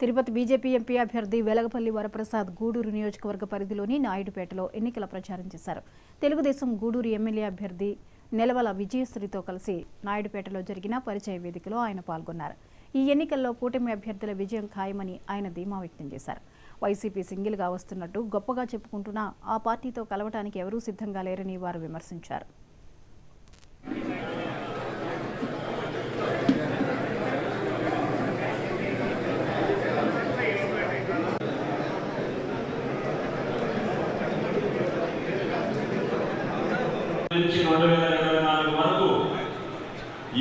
Tirupati BJP MP అభ్యర్థి వెలగపల్లి వరప్రసాద్ గూడూరు నియోజకవర్గ పరిధిలోని నాయుడుపేటలో ఎన్నికల ప్రచారం చేశారు. తెలుగుదేశం గూడూరు ఎమ్మెల్యే అభ్యర్థి నెలవల విజయశ్రీతో కలిసి నాయుడుపేటలో జరిగిన పరిచయ వేదికలో ఆయన పాల్గొన్నారు. ఈ ఎన్నికల్లో కూటమి అభ్యర్థుల విజయం ఖాయమని ఆయన ధీమా వ్యక్తం చేశారు. వైసీపీ సింగిల్గా వస్తున్నట్టు గొప్పగా చెప్పుకుంటున్నా ఆ పార్టీతో కలవటానికి ఎవరూ సిద్ధంగా లేరని వారు విమర్శించారు. నుంచి 2024 వరకు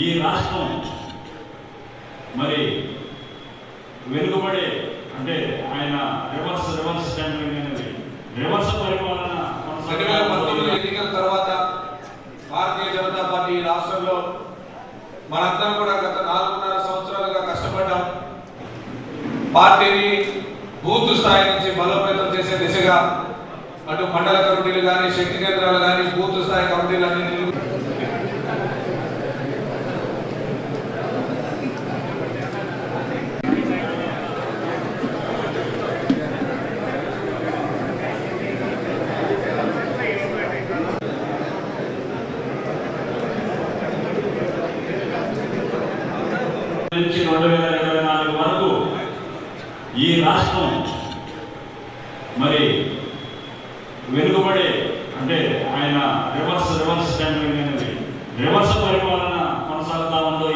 ఈ రాష్ట్రం మరి వెనుకబడే అంటే ఆయన రివర్స్ టెండరింగ్ అనేది రివర్స్ పరిపాలన 2019 ఎన్నికల తర్వాత భారతీయ జనతా పార్టీ రాష్ట్రంలో మనందరం కూడా గత 4.5 సంవత్సరాలుగా కష్టపడ్డాం. పార్టీని బూత్ స్థాయి నుంచి బలోపేతం చేసే దిశగా అటు మండల కమిటీలు కానీ శక్తి కేంద్రాలు కానీ బూత్ స్థాయి కమిటీలు అన్ని నుంచి 2024 వరకు ఈ రాష్ట్రం మరి వెనుకబడే అంటే ఆయన రివర్స్ టెండరింగ్ అనేది రివర్స్ పరిపాలన కొనసాగుతా ఉందో.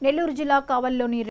నెల్లూరు జిల్లా కావలిలోని